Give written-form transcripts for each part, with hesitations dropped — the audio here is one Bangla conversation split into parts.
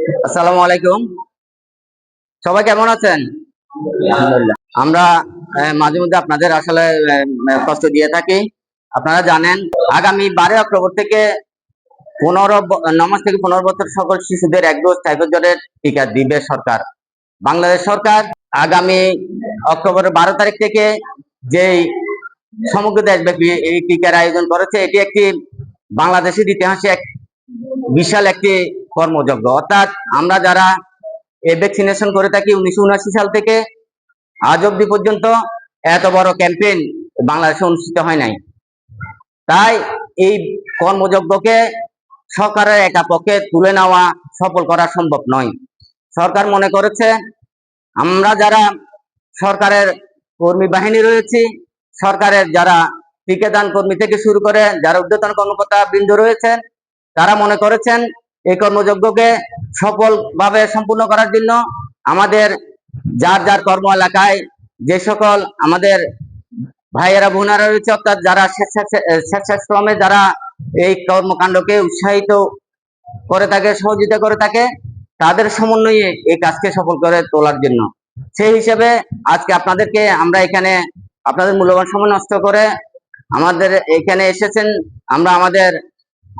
আসসালামু আলাইকুম। সবাই কেমন আছেন? আলহামদুলিল্লাহ। আমরা মাঝে মধ্যে আপনাদের আসলে কষ্ট দিয়ে থাকি। আপনারা জানেন আগামী 12 অক্টোবর থেকে 9 মাস থেকে 15 বছর সকল শিশুদের 1 ডোজ টাইফয়েড জ্বরের টিকা দিবে সরকার। বাংলাদেশ সরকার আগামী অক্টোবরের 12 তারিখ থেকে যেই সমগ্র দেশব্যাপী এই টিকার আয়োজন করেছে, এটি একটি বাংলাদেশের ইতিহাসে এক বিশাল একটি কর্মযজ্ঞ। অর্থাৎ আমরা যারা এই ভ্যাকসিনেশন করে থাকি 1979 সাল থেকে আজ অব্দি পর্যন্ত এত বড় ক্যাম্পেইন বাংলাদেশে অনুষ্ঠিত হয় নাই। তাই এই কর্মযজ্ঞকে সরকারের একা পক্ষে তুলে নেওয়া সফল করা সম্ভব নয়। সরকার মনে করেছে আমরা যারা সরকারের কর্মী বাহিনী রয়েছি, সরকারের যারা টিকাদান কর্মী থেকে শুরু করে যারা ঊর্ধ্বতন কর্মকর্তা বৃন্দ রয়েছেন, তারা মনে করেছেন এই কর্মযজ্ঞকে সফলভাবে সম্পূর্ণ করার জন্য আমাদের যার যার কর্ম এলাকায় যে সকল আমাদের ভাইয়েরা বোনেরা রয়েছে, অর্থাৎ যারা স্বেচ্ছাশ্রমে যারা এই কর্মকাণ্ডকে উৎসাহিত করে থাকে, সহযোগিতা করে থাকে, তাদের সমন্বয়ে এই কাজকে সফল করে তোলার জন্য সেই হিসেবে আজকে আপনাদেরকে আমরা এখানে আপনাদের মূল্যবান সময় নষ্ট করে আমাদের এখানে এসেছেন।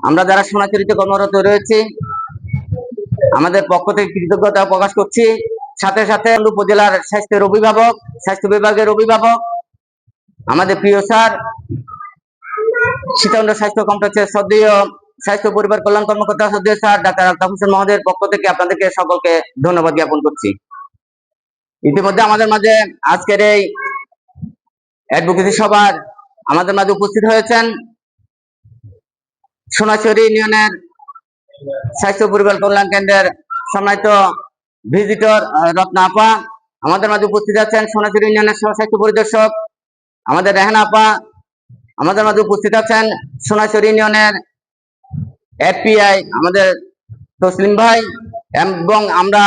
আমরা যারা সোনাচুরিতে কর্মরত রয়েছি আমাদের পক্ষ থেকে কৃতজ্ঞতা প্রকাশ করছি। সাথে সাথে উপজেলার স্বাস্থ্য বিভাগের অভিভাবক আমাদের প্রিয় স্যার, সীতাকুণ্ড স্বাস্থ্য কমপ্লেক্সের শ্রদ্ধেয় স্বাস্থ্য পরিবার কল্যাণ কর্মকর্তা শ্রদ্ধেয় স্যার ডাক্তার আলতাফ হোসেন মহোদয়ের পক্ষ থেকে আপনাদেরকে সকলকে ধন্যবাদ জ্ঞাপন করছি। ইতিমধ্যে আমাদের মাঝে আজকের এই অ্যাডভোকেসি সভার আমাদের মাঝে উপস্থিত হয়েছেন সোনাচুরি ইউনিয়নের স্বাস্থ্য পরিবার কল্যাণ কেন্দ্রের সম্মানিত ভিজিটর রত্না আপা। আমাদের মাঝে উপস্থিত আছেন সোনাচুরি ইউনিয়নের স্বাস্থ্য পরিদর্শক আমাদের রেহানা আপা। আমাদের মাঝে উপস্থিত আছেন সোনাচুরি ইউনিয়নের এফপিআই আমাদের তসলিম ভাই, এবং আমরা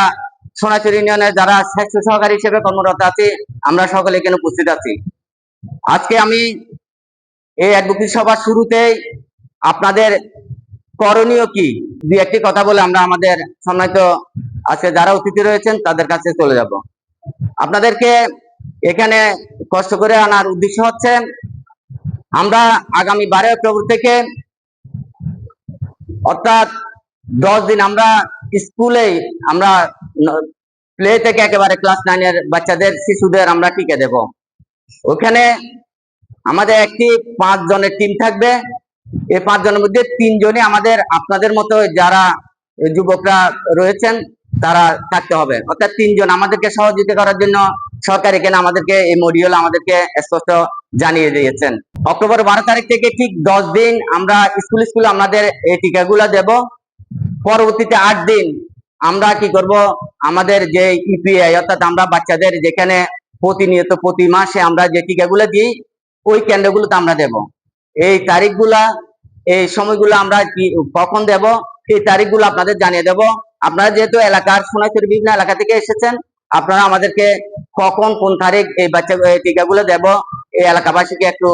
সোনাচুরি ইউনিয়নের যারা স্বাস্থ্য সহকারী হিসেবে কর্মরত আছি আমরা সকলে এখানে উপস্থিত আছি। আজকে আমি এই অ্যাডভোকেসি সভার শুরুতেই আপনাদের করণীয় কি দুই একটি কথা বলে আমরা আমাদের সম্মানিত আজকে যারা অতিথি রয়েছেন তাদের কাছে চলে যাব। আপনাদেরকে এখানে কষ্ট করে আনার উদ্দেশ্য হচ্ছে আমরা আগামী 12 অক্টোবর থেকে অর্থাৎ 10 দিন আমরা স্কুলে আমরা প্লে থেকে একেবারে ক্লাস 9-এর বাচ্চাদের শিশুদের আমরা টিকা দেব। ওখানে আমাদের একটি 5 জনের টিম থাকবে। এই 5 জনের মধ্যে 3 জনই আমাদের আপনাদের মতো যারা যুবকরা রয়েছেন তারা থাকতে হবে, অর্থাৎ 3 জন আমাদেরকে সহযোগিতা করার জন্য সরকার এখানে আমাদেরকে এই মডিউল আমাদেরকে স্পষ্ট জানিয়ে দিয়েছেন। অক্টোবর 12 তারিখ থেকে ঠিক 10 দিন আমরা স্কুলে আমাদের এই টিকাগুলা দেব। পরবর্তীতে 8 দিন আমরা কি করব, আমাদের যে ইপিআই অর্থাৎ আমরা বাচ্চাদের যেখানে প্রতিনিয়ত প্রতি মাসে আমরা যে টিকাগুলো দিই ওই কেন্দ্রগুলোতে আমরা দেব। এই তারিখগুলা এই সময়গুলো আমরা কখন দেব এই তারিখগুলো আপনাদের জানিয়ে দেব। আপনারা যেহেতু এলাকার সোনাচুরি বিভিন্ন এলাকা থেকে এসেছেন, আপনারা আমাদেরকে কখন কোন তারিখ এই বাচ্চা টিকাগুলো দেব এই এলাকাবাসীকে একটু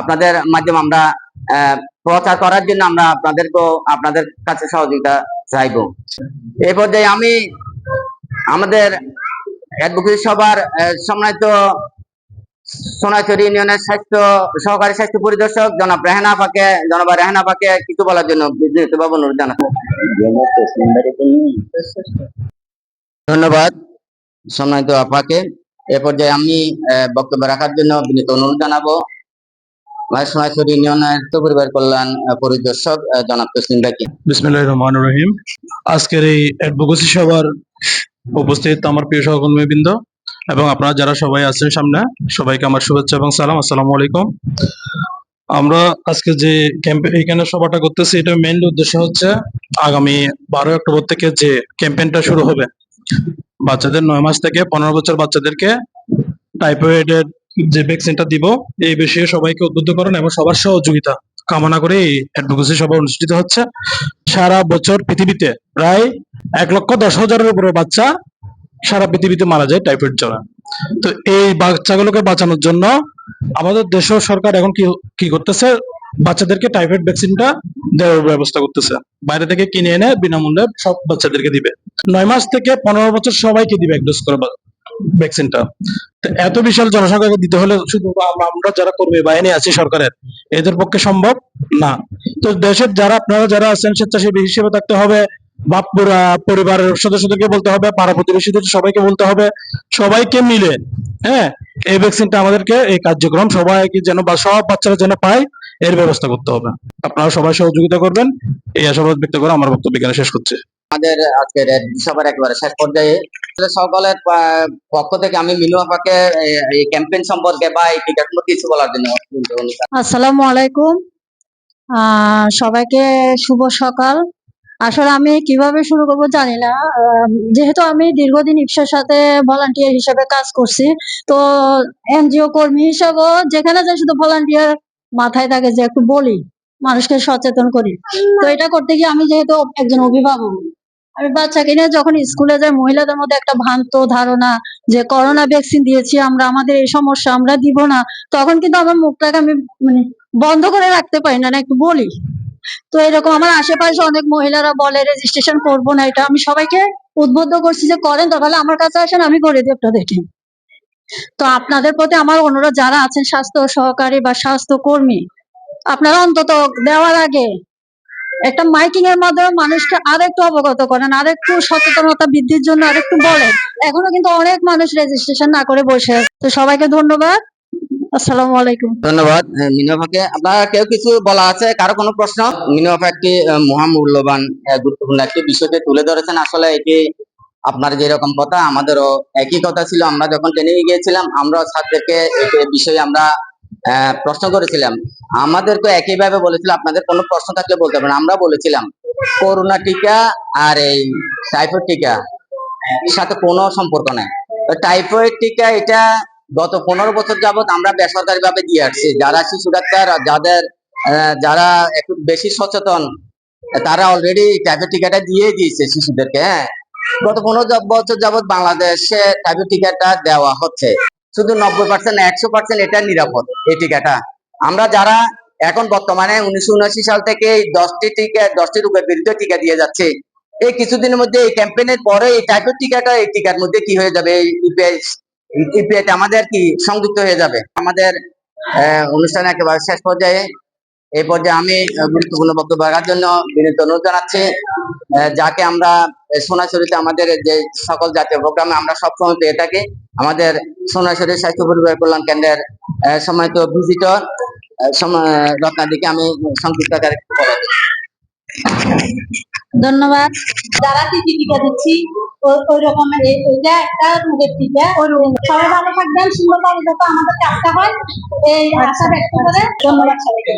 আপনাদের মাধ্যমে আমরা প্রচার করার জন্য আমরা আপনাদের কাছে সহযোগিতা চাইব। এই পর্যায়ে আমি আমাদের অ্যাডভোকেসি সভার সম্মানিত সোনাচুরি ইউনিয়নের সহকারী স্বাস্থ্য পরিদর্শক জনাব রেহানা আপাকে কিছু বলার জন্য বিনীতভাবে অনুরোধ জানাচ্ছি। ধন্যবাদ সম্মানিত আপাকে। এ পর্যায়ে আমি বক্তব্য রাখার জন্য বিনীত অনুরোধ জানাবো সোনাচুরি ইউনিয়নের স্বাস্থ্য পরিবার কল্যাণ পরিদর্শক জনাব তসলিম ভাইকে। বিসমিল্লাহির রহমানির রহিম। আজকের এই অ্যাডভোকেসি সভার উপস্থিত আমার প্রিয় সহকর্মীবৃন্দ এবং আপনারা যারা সবাই আছেন সামনে, সবাইকে আমার শুভেচ্ছা এবং সালাম। আসসালামু আলাইকুম। আমরা আজকে যে এখানে সভাটা করতেছি এটা মেইন উদ্দেশ্য হচ্ছে আগামী 12 অক্টোবর থেকে যে ক্যাম্পেইনটা শুরু হবে বাচ্চাদের 9 মাস থেকে 15 বছর বাচ্চাদেরকে টাইফয়েডের যে ভ্যাকসিনটা দিব এই বিষয়ে সবাইকে উদ্বুদ্ধ করেন এবং সবার সহযোগিতা কামনা করে এই অ্যাডভোকেসি সভা অনুষ্ঠিত হচ্ছে। সারা বছর পৃথিবীতে প্রায় 1,10,000-এর উপরে বাচ্চা সারা পৃথিবীতে মারা যায় টাইফয়েড জ্বরে। তো এই বাচ্চাগুলোকে বাঁচানোর জন্য আমাদের দেশ সরকার এখন কি করতেছে, বাচ্চাদেরকে টাইফয়েড ভ্যাকসিনটা দেওয়ার ব্যবস্থা করতেছে। বাইরে থেকে কিনে এনে বিনামূল্যে সব বাচ্চাদেরকে দিবে। 9 মাস থেকে 15 বছর সবাইকে দিবে এক ডোজ করে ভ্যাকসিনটা। তো এত বিশাল জনসংখ্যাকে দিতে হলে শুধু আমরা যারা কর্মী বাহিনী আছি সরকারের, এদের পক্ষে সম্ভব না। তো দেশের যারা আপনারা যারা আছেন স্বেচ্ছাসেবী হিসেবে থাকতে হবে, বা পরিবারের সদস্যদেরকে বলতে হবে, পাড়া প্রতিবেশীদের সবাইকে বলতে হবে, সবাইকে মিলে, হ্যাঁ, এই ভ্যাকসিনটা আমাদেরকে এই কার্যক্রম সবাইকে যেন বা সব বাচ্চারা যেন পায় এর ব্যবস্থা করতে হবে। আপনারা সবাই সহযোগিতা করবেন, এই আশাবাদ ব্যক্ত করে আমার বক্তব্য এখানে শেষ করছি। আমাদের আজকের সবার একেবারে শেষ পর্যায়ে সকলের পক্ষ থেকে আমি মিনু আপাকে এই ক্যাম্পেইন সম্পর্কে বা এই টিকা সম্পর্কে কিছু বলার জন্য আসসালামু আলাইকুম। সবাইকে শুভ সকাল। আসলে আমি কিভাবে শুরু করব জানি না। যেহেতু আমি দীর্ঘদিন ইপসার সাথে ভলান্টিয়ার হিসেবে কাজ করছি, তো এনজিও কর্মী হিসেবেও যেখানে যাই শুধু ভলান্টিয়ার মাথায় থাকে যে একটু বলি, মানুষকে সচেতন করি। তো এটা করতে গিয়ে আমি যেহেতু একজন অভিভাবক, আমি বাচ্চাকে নিয়ে যখন স্কুলে যাই, মহিলাদের মধ্যে একটা ভ্রান্ত ধারণা যে করোনা ভ্যাকসিন দিয়েছি আমরা, আমাদের এই সমস্যা, আমরা দিব না। তখন কিন্তু আমার মুখটাকে আমি মানে বন্ধ করে রাখতে পারি না, একটু বলি। তো এরকম আমার আশেপাশে অনেক মহিলারা বলে রেজিস্ট্রেশন করবো না, এটা আমি সবাইকে উদ্বুদ্ধ করছি যে করেন, তাহলে আমার কাছে আসেন, আমি করে দিই একটা দেখি। তো আপনাদের প্রতি আমার অনুরোধ, যারা আছেন স্বাস্থ্য সহকারী বা স্বাস্থ্য কর্মী, আপনারা অন্তত দেওয়ার আগে একটা মাইকিং এর মাধ্যমে মানুষকে আরেকটু অবগত করেন, আরেকটু সচেতনতা বৃদ্ধির জন্য আরেকটু বলেন। এখনো কিন্তু অনেক মানুষ রেজিস্ট্রেশন না করে বসে আছে। তো সবাইকে ধন্যবাদ। আসসালামু আলাইকুম। ধন্যবাদ মিনু আপাকে। আপনারা কেউ কিছু বলা আছে, কারো কোনো প্রশ্ন? মিনু আপা একটি মহামূল্যবান গুরুত্বপূর্ণ একটি বিষয়কে তুলে ধরেছেন। আসলে এটি আপনার যেরকম কথা, আমাদেরও একই কথা ছিল। আমরা যখন ট্রেনিং এ গিয়েছিলাম, আমরা স্যারদেরকে এই বিষয়ে আমরা প্রশ্ন করেছিলাম। আমাদেরকে একইভাবে বলেছিল আপনাদের কোনো প্রশ্ন থাকলে বলতে পারেন। আমরা বলেছিলাম করোনা টিকা আর এই টাইফয়েড টিকা সাথে কোনো সম্পর্ক নাই। টাইফয়েড টিকা এটা গত 15 বছর যাবত আমরা বেসরকারি ভাবে দিয়ে আসছি। যারা শিশু ডাক্তার, যারা একটু বেশি সচেতন, তারা অলরেডি টাইফয়েড টিকাটা দিয়ে দিয়েছে শিশুদেরকে। হ্যাঁ, গত 15 বছর যাবত বাংলাদেশে টাইফয়েড টিকাটা দেওয়া হচ্ছে। শুধু 90% না, 100% এটা নিরাপদ এই টিকাটা। আমরা যারা এখন বর্তমানে 1979 সাল থেকে 10টি রোগের বিরুদ্ধে টিকা দিয়ে যাচ্ছে, এই কিছুদিনের মধ্যে এই ক্যাম্পেইনের পরে এই টাইফয়েড টিকাটা, এই টিকার মধ্যে কি হয়ে যাবে, ইপিআই আমাদের কি সংযুক্ত হয়ে যাবে। আমাদের অনুষ্ঠানে একেবারে শেষ পর্যায়ে, এই পর্যায়ে আমি গুরুত্বপূর্ণ বক্তব্য রাখার জন্য বিনীত অনুরোধ জানাচ্ছি যাকে আমরা সোনাইছড়িতে আমাদের যে সকল জাতীয় প্রোগ্রামে আমরা সবসময় পেয়ে থাকি, আমাদের সোনাইছড়ি স্বাস্থ্য পরিবার কল্যাণ কেন্দ্রের সম্মানিত ভিজিটর রত্নাদিকে আমি সংক্ষিপ্ত আকারে বলা যাই। ধন্যবাদ। যারা টিকা দিচ্ছি ওই রকমের এটা একটা রোগের টিকা, ওই রোগ সবাই ভালো থাকবেন, সুন্দরভাবে যাতে আমাদের কাজটা হয়, এই আশা ব্যক্ত করে ধন্যবাদ সবাইকে।